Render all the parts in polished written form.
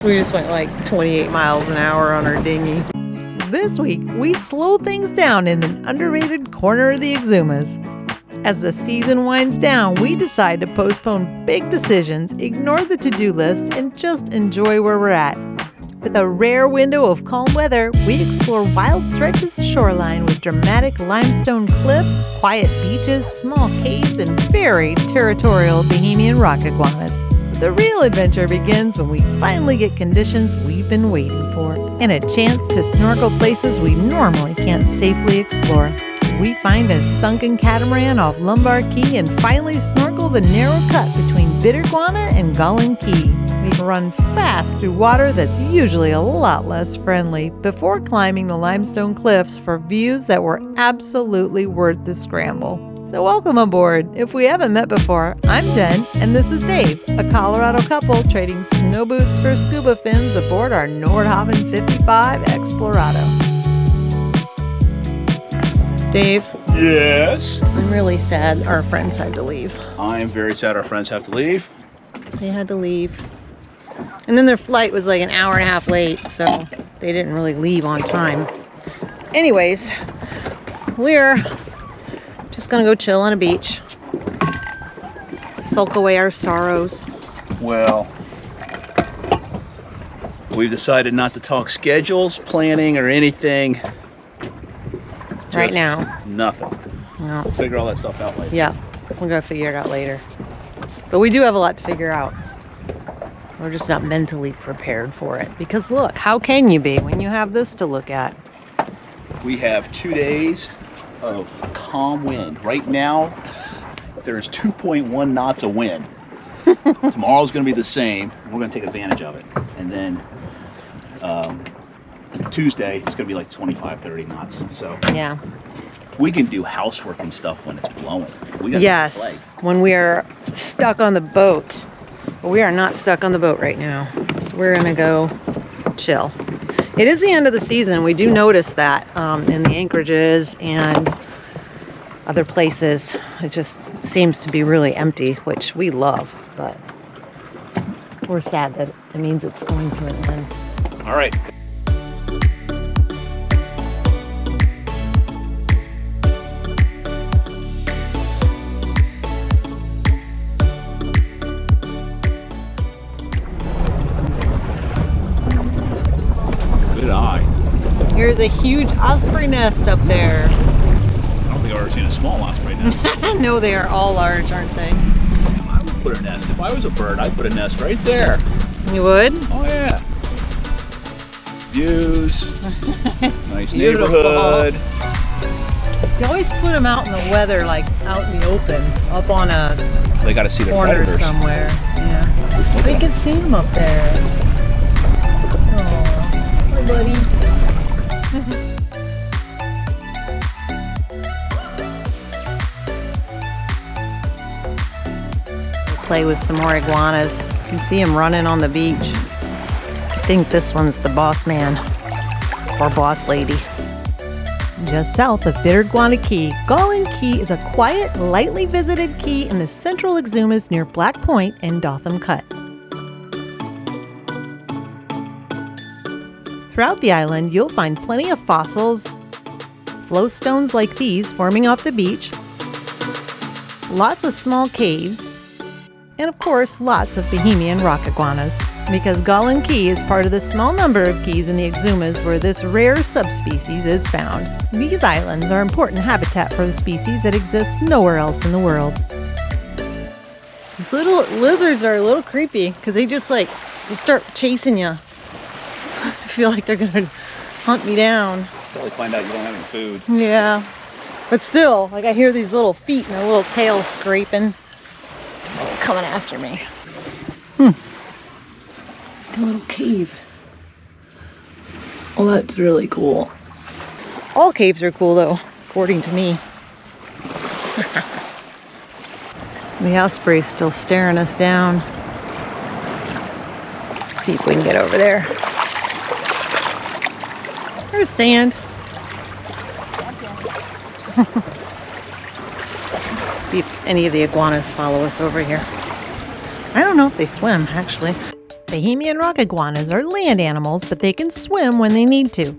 We just went like 28 miles an hour on our dinghy. This week, we slow things down in an underrated corner of the Exumas. As the season winds down, we decide to postpone big decisions, ignore the to-do list, and just enjoy where we're at. With a rare window of calm weather, we explore wild stretches of shoreline with dramatic limestone cliffs, quiet beaches, small caves, and very territorial Bahamian rock iguanas. The real adventure begins when we finally get conditions we've been waiting for, and a chance to snorkel places we normally can't safely explore. We find a sunken catamaran off Lumbar Cay and finally snorkel the narrow cut between Guana and Gaulin Cay. We run fast through water that's usually a lot less friendly before climbing the limestone cliffs for views that were absolutely worth the scramble. So welcome aboard. If we haven't met before, I'm Jen, and this is Dave, a Colorado couple trading snow boots for scuba fins aboard our Nordhavn MV Explorado. Dave? Yes? I'm really sad our friends had to leave. I am very sad our friends have to leave. They had to leave. And then their flight was like an hour and a half late, so they didn't really leave on time. Anyways, we're just gonna go chill on a beach. Sulk away our sorrows. Well, we've decided not to talk schedules, planning, or anything. Right now. Nothing. No. We'll figure all that stuff out later. Yeah, we're gonna figure it out later. But we do have a lot to figure out. We're just not mentally prepared for it. Because look, how can you be when you have this to look at? We have 2 days of calm wind. Right now, there's 2.1 knots of wind. Tomorrow's going to be the same. We're going to take advantage of it. And then Tuesday, it's going to be like 25, 30 knots. So Yeah. we can do housework and stuff when it's blowing. We got Yes, to play. when we are stuck on the boat. But we are not stuck on the boat right now. So we're gonna go chill. It is the end of the season. We do notice that in the anchorages and other places. It just seems to be really empty, which we love, but we're sad that it means it's going to an end. All right. Good eye. Here's a huge osprey nest up there. I don't think I've ever seen a small osprey nest. No, they are all large, aren't they? I would put a nest. If I was a bird, I'd put a nest right there. You would? Oh yeah. Views. Nice beautiful. neighborhood. They always put them out in the weather, like out in the open, up on a They got to see their corner predators. somewhere. Yeah. We can see them up there. Oh, hi, buddy. We'll play with some more iguanas. You can see them running on the beach. I think this one's the boss man or boss lady. Just south of Guana Cay, Gaulin Cay is a quiet, lightly visited key in the central Exumas near Black Point and Nordhavn Cut. Throughout the island, you'll find plenty of fossils, flowstones like these forming off the beach, lots of small caves, and of course, lots of Bahamian rock iguanas. Because Gaulin Cay is part of the small number of cays in the Exumas where this rare subspecies is found. These islands are important habitat for the species that exists nowhere else in the world. These little lizards are a little creepy because they just start chasing you. I feel like they're gonna hunt me down. Probably find out you don't have any food. Yeah, but still, like I hear these little feet and their little tails scraping. Oh, they're coming after me. A little cave. Oh, that's really cool. All caves are cool though, according to me. The osprey's still staring us down. Let's see if we can get over there. There's sand. See if any of the iguanas follow us over here. I don't know if they swim, actually. Bahamian rock iguanas are land animals, but they can swim when they need to.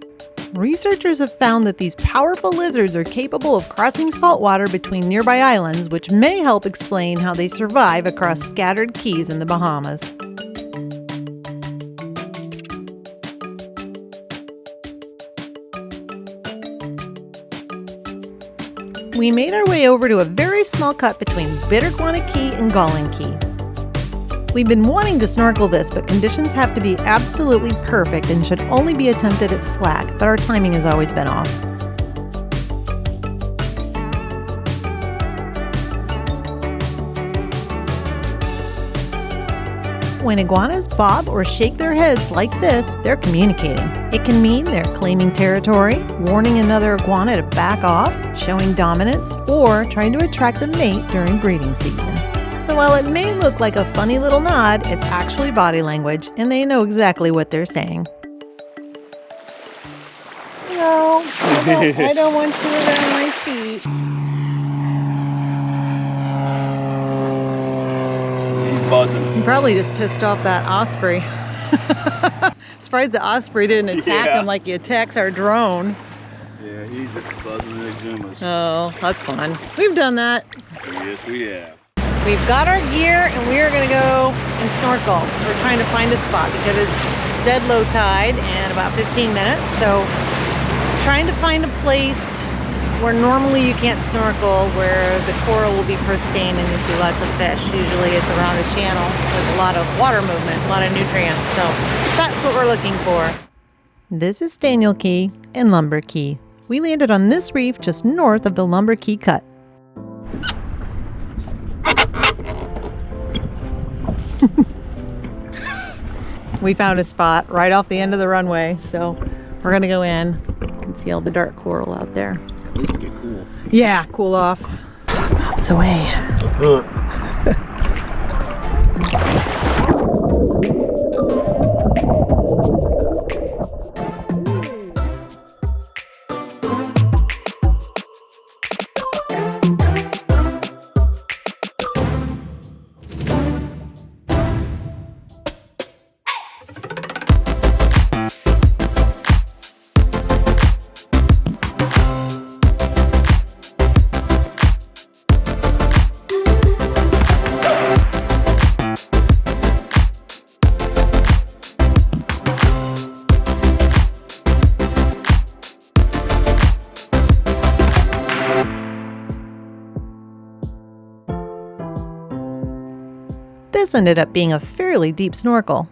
Researchers have found that these powerful lizards are capable of crossing saltwater between nearby islands, which may help explain how they survive across scattered keys in the Bahamas. We made our way over to a very small cut between Guana Key and Gaulin Key. We've been wanting to snorkel this, but conditions have to be absolutely perfect and should only be attempted at slack, but our timing has always been off. When iguanas bob or shake their heads like this, they're communicating. It can mean they're claiming territory, warning another iguana to back off, showing dominance, or trying to attract a mate during breeding season. So while it may look like a funny little nod, it's actually body language, and they know exactly what they're saying. No, I don't want you around my feet. He's buzzing. He probably just pissed off that osprey. Surprised the osprey didn't attack him like he attacks our drone. Yeah, he's just buzzing the Exumas. Oh, that's fun. We've done that. Yes, we have. We've got our gear and we are going to go and snorkel. We're trying to find a spot because it's dead low tide and about 15 minutes. So trying to find a place where normally you can't snorkel, where the coral will be pristine and you see lots of fish. Usually it's around a channel with a lot of water movement, a lot of nutrients. So that's what we're looking for. This is Staniel Cay and Lumbar Cay. We landed on this reef just north of the Lumbar Cay cut. We found a spot right off the end of the runway, so we're gonna go in. You can see all the dark coral out there. Let's get cool. Yeah, cool off. Lots away. This ended up being a fairly deep snorkel.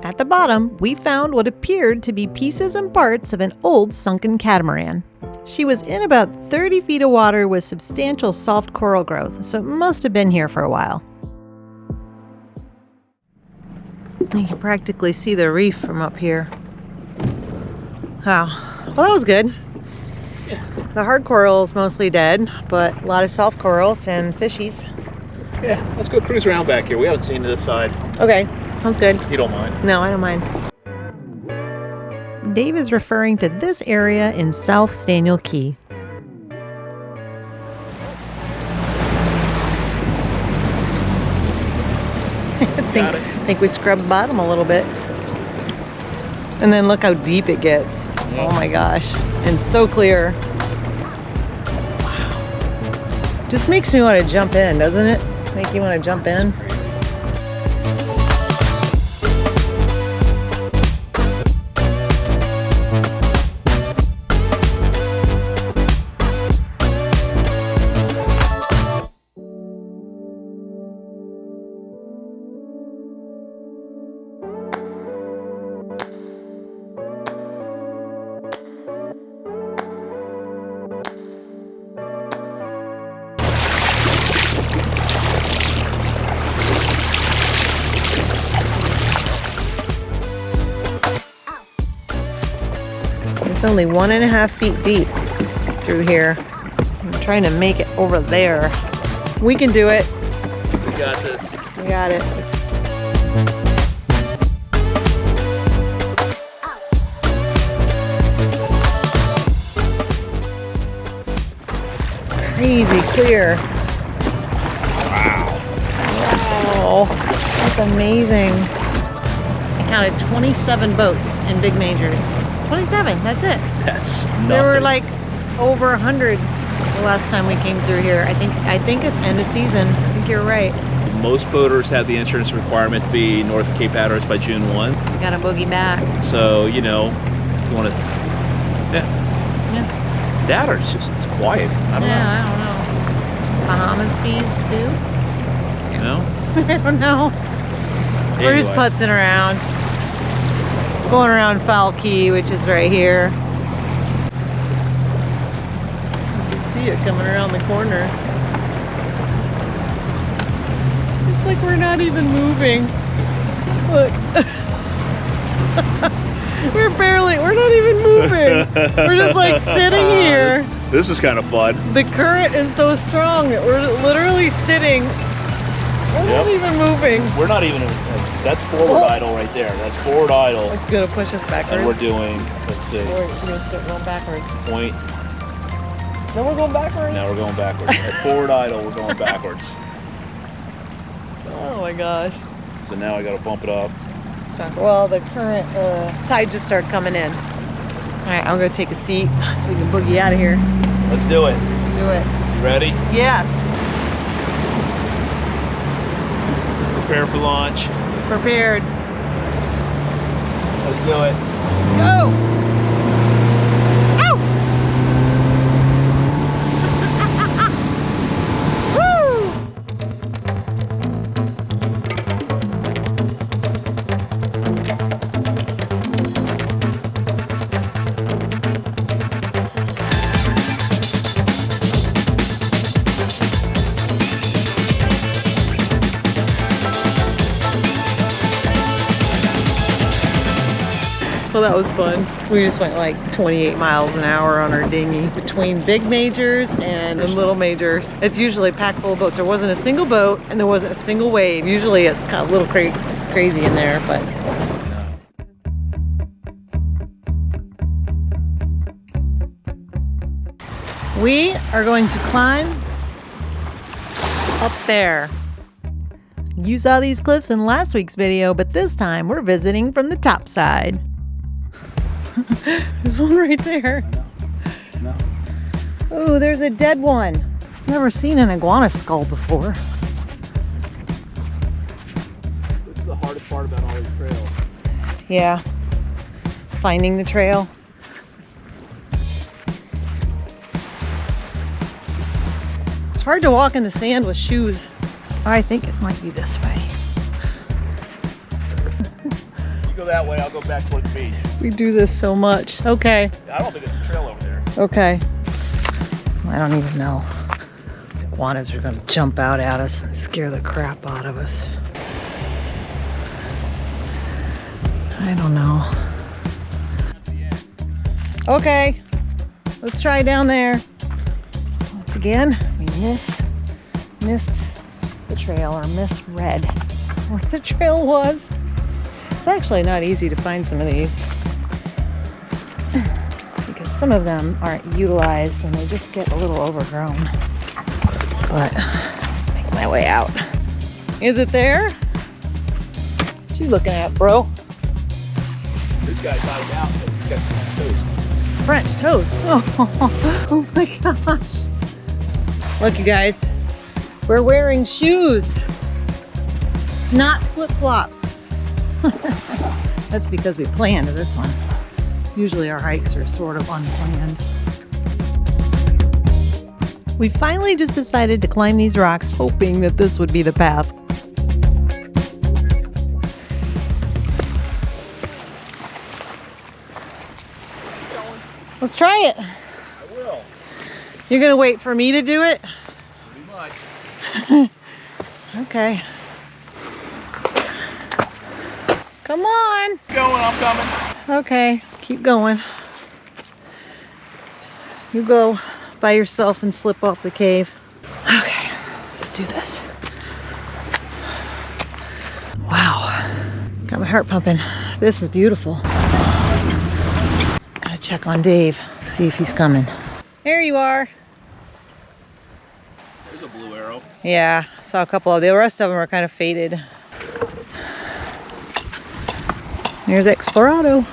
At the bottom, we found what appeared to be pieces and parts of an old sunken catamaran. She was in about 30 feet of water with substantial soft coral growth, so it must have been here for a while. You can practically see the reef from up here. Wow, well that was good. Yeah. The hard coral is mostly dead, but a lot of soft corals and fishies. Yeah, let's go cruise around back here. We haven't seen this side. Okay, sounds good. If you don't mind. No, I don't mind. Dave is referring to this area in South Staniel Cay. I think we scrubbed the bottom a little bit. And then look how deep it gets. Yeah. Oh my gosh. And so clear. Wow. Just makes me want to jump in, doesn't it? Make you want to jump in? It's only 1.5 feet deep through here. I'm trying to make it over there. We can do it. We got this. We got it. Crazy clear. Wow. Wow. That's amazing. counted 27 boats in big majors. 27, that's it. That's nothing. There were like over 100 the last time we came through here. I think it's end of season. I think you're right. Most boaters have the insurance requirement to be north of Cape Hatteras by June 1. We got a boogie back. So, you know, if you want to, yeah. That or it's just quiet. I don't know. I don't know. Bahamas fees too? You know? I don't know. We're just Anyway. putzing around. Going around Fowl Cay, which is right here. You can see it coming around the corner. It's like we're not even moving. Look. we're not even moving. We're just like sitting here. This is kind of fun. The current is so strong that we're literally sitting. We're not even moving. We're not even, that's forward idle right there. That's forward idle. It's gonna push us backwards. And we're doing, let's see. We're gonna start going backwards. Point. Then we're going backwards. Now we're going backwards. At forward idle, we're going backwards. Oh my gosh. So now I gotta bump it up. Well, the current tide just started coming in. All right, I'm gonna take a seat so we can boogie out of here. Let's do it. Do it. You ready? Yes. Prepare for launch. Prepared. Let's do it. Let's go. Ow! Woo! Well, that was fun. We just went like 28 miles an hour on our dinghy between big majors and the little majors. It's usually packed full of boats. There wasn't a single boat and there wasn't a single wave. Usually it's kind of a little crazy in there, but. We are going to climb up there. You saw these cliffs in last week's video, but this time we're visiting from the top side. There's one right there. No. Oh, there's a dead one. Never seen an iguana skull before. This is the hardest part about all these trails. Yeah. Finding the trail. It's hard to walk in the sand with shoes. I think it might be this way. You go that way, I'll go back towards the beach. We do this so much. Okay. I don't think it's a trail over there. Okay. I don't even know. The iguanas are gonna jump out at us and scare the crap out of us. I don't know. Okay. Let's try down there. Once again, we missed the trail, or misread where the trail was. It's actually not easy to find some of these because some of them aren't utilized and they just get a little overgrown. But make my way out. Is it there? What you looking at, bro? This guy's not out, but he's got some toast. French toast. Oh my gosh. Look, you guys, we're wearing shoes, not flip-flops. That's because we planned this one. Usually our hikes are sort of unplanned. We finally just decided to climb these rocks, hoping that this would be the path. Let's try it. I will. You're gonna wait for me to do it? Pretty much. Okay. Come on. Going, I'm coming. Okay, keep going. You go by yourself and slip off the cave. Okay, let's do this. Wow, got my heart pumping. This is beautiful. Gotta check on Dave, see if he's coming. There you are. There's a blue arrow. Yeah, I saw a couple of the rest of them are kind of faded. There's Explorado.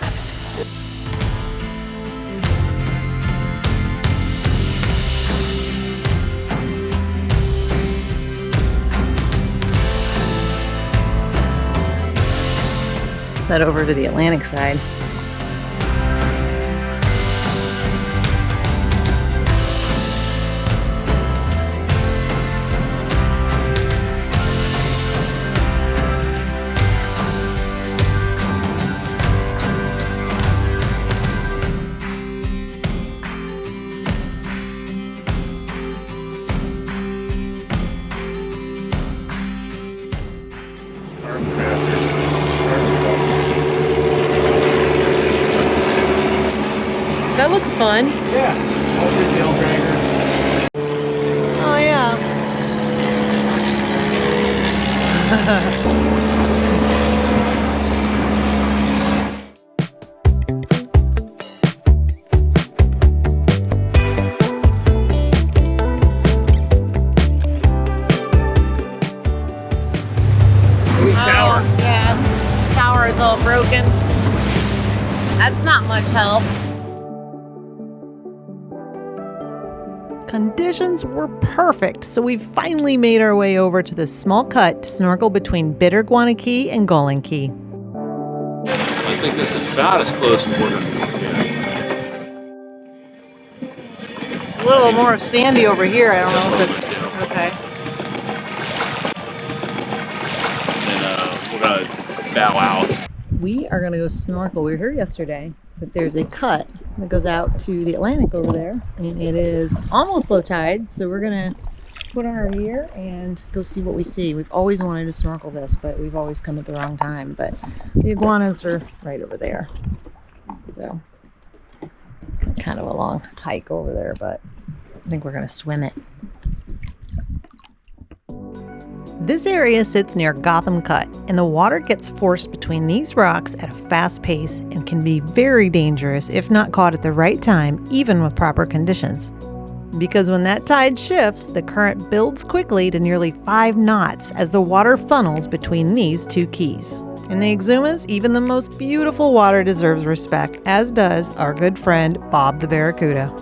Let's head over to the Atlantic side. That looks fun. Yeah, all three tail draggers. Oh yeah. Tower. Oh, yeah. Tower is all broken. That's not much help. Conditions were perfect, so we finally made our way over to the small cut to snorkel between Bitter Guana Key and Gaulin Key. I think this is about as close as we're going to be. It's a little more sandy over here. I don't know if it's okay. And we're going to bow out. We are gonna go snorkel. We were here yesterday, but there's a cut that goes out to the Atlantic over there, and it is almost low tide, so we're gonna put on our gear and go see what we see. We've always wanted to snorkel this, but we've always come at the wrong time. But the iguanas are right over there, so kind of a long hike over there, but I think we're gonna swim it. This area sits near Gotham Cut, and the water gets forced between these rocks at a fast pace and can be very dangerous if not caught at the right time, even with proper conditions. Because when that tide shifts, the current builds quickly to nearly 5 knots as the water funnels between these two keys. In the Exumas, even the most beautiful water deserves respect, as does our good friend Bob the Barracuda.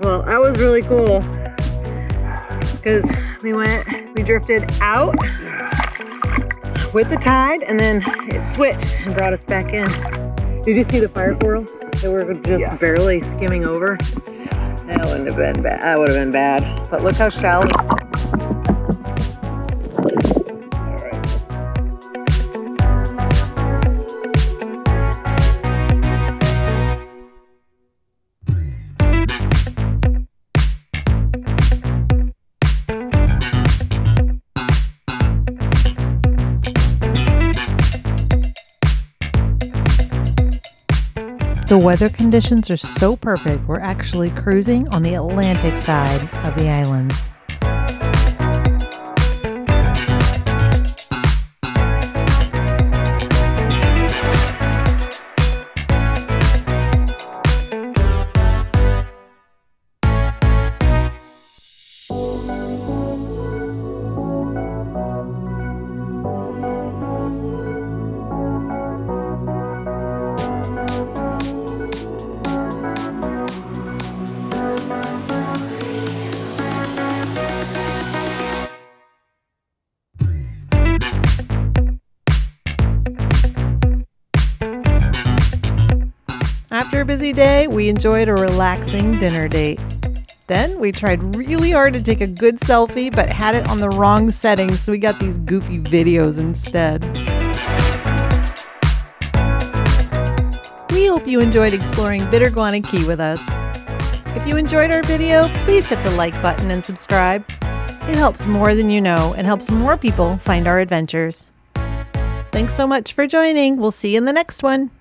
Well, that was really cool because we drifted out with the tide and then it switched and brought us back in. Did you see the fire coral that were just barely skimming over? That wouldn't have been bad. That would have been bad. But look how shallow. The weather conditions are so perfect, we're actually cruising on the Atlantic side of the islands. After a busy day, we enjoyed a relaxing dinner date. Then we tried really hard to take a good selfie, but had it on the wrong settings, so we got these goofy videos instead. We hope you enjoyed exploring Bitter Guana Key with us. If you enjoyed our video, please hit the like button and subscribe. It helps more than you know and helps more people find our adventures. Thanks so much for joining. We'll see you in the next one.